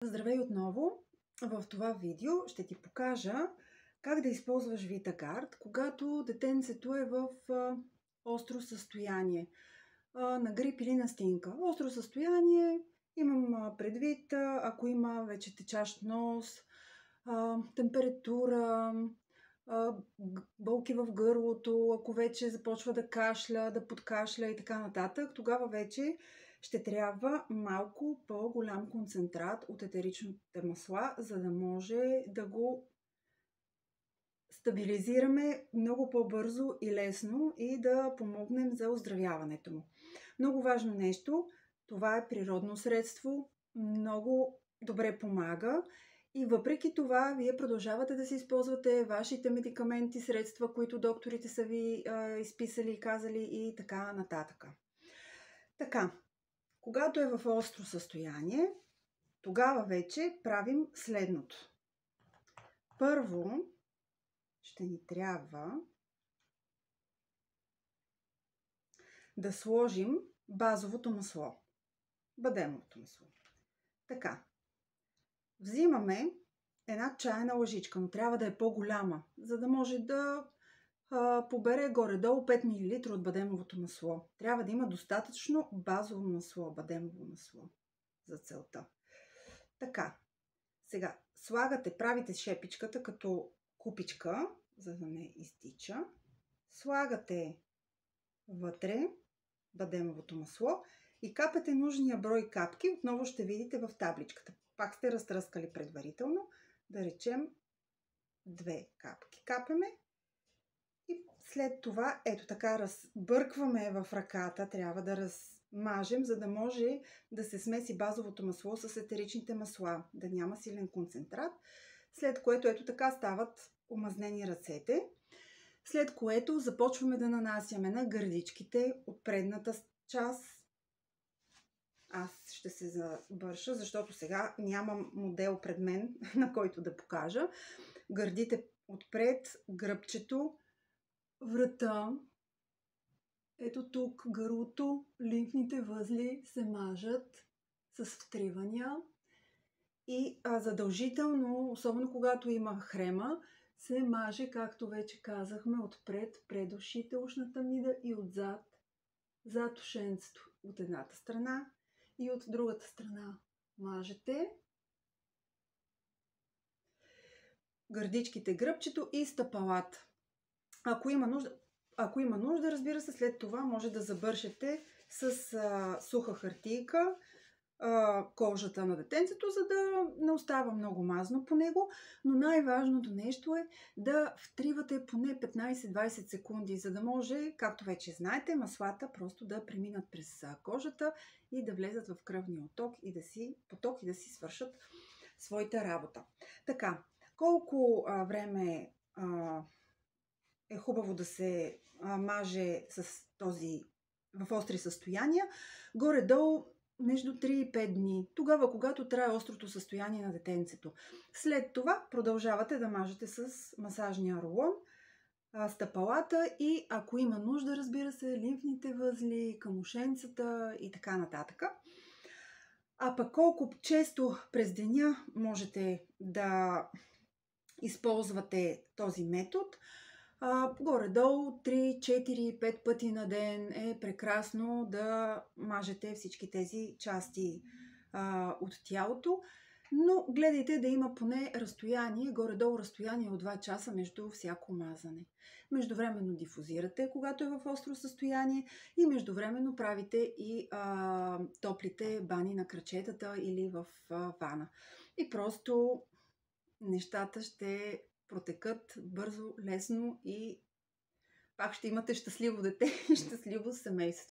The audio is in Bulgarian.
Здравей отново! В това видео ще ти покажа как да използваш Витагард, когато детенцето е в остро състояние на грип или настинка. Остро състояние имам предвид, ако има вече течащ нос, температура, болки в гърлото, ако вече започва да кашля, да подкашля и така нататък, тогава вече ще трябва малко по-голям концентрат от етеричните масла, за да може да го стабилизираме много по-бързо и лесно и да помогнем за оздравяването му. Много важно нещо, това е природно средство, много добре помага и въпреки това вие продължавате да си използвате вашите медикаменти, средства, които докторите са ви изписали и казали и така нататък. Така, когато е в остро състояние, тогава вече правим следното. Първо ще ни трябва да сложим базовото масло, бадемовото масло. Така, взимаме една чайна лъжичка, но трябва да е по-голяма, за да може да побере горе-долу 5 мл от бадемовото масло. Трябва да има достатъчно базово масло, бадемово масло за целта. Така, сега слагате, правите шепичката като купичка, за да не изтича. Слагате вътре бадемовото масло и капате нужния брой капки. Отново ще видите в табличката. Пак сте разтръскали предварително. Да речем 2 капки капаме. И след това, ето така, разбъркваме в ръката, трябва да размажем, за да може да се смеси базовото масло с етеричните масла, да няма силен концентрат, след което ето така стават омазнени ръцете, след което започваме да нанасяме на гърдичките от предната част. Аз ще се забърша, защото сега нямам модел пред мен, на който да покажа. Гърдите отпред, гръбчето, врата, ето тук гърлото, лимфните възли се мажат с втривания и задължително, особено когато има хрема, се маже, както вече казахме, отпред, пред ушите, ушната мида и отзад, зад ушенцето от едната страна и от другата страна. Мажете гърдичките, гръбчето и стъпалата. Ако има нужда, разбира се, след това може да забършете с суха хартийка кожата на детенцето, за да не остава много мазно по него. Но най-важното нещо е да втривате поне 15-20 секунди, за да може, както вече знаете, маслата просто да преминат през кожата и да влезат в кръвния поток и да си свършат своята работа. Така, колко време е хубаво да се маже с този в остри състояния? Горе-долу между 3 и 5 дни. Тогава, когато трае острото състояние на детенцето. След това продължавате да мажете с масажния рулон, стъпалата и ако има нужда, разбира се, лимфните възли, камушенцата и така нататък. А пък колко често през деня можете да използвате този метод? Горе-долу 3, 4, 5 пъти на ден е прекрасно да мажете всички тези части от тялото, но гледайте да има поне разстояние, горе-долу разстояние от 2 часа между всяко мазане. Междувременно дифузирате, когато е в остро състояние и междувременно правите и топлите бани на крачетата или в вана. И просто нещата ще протекат бързо, лесно и пак ще имате щастливо дете и щастливо семейство.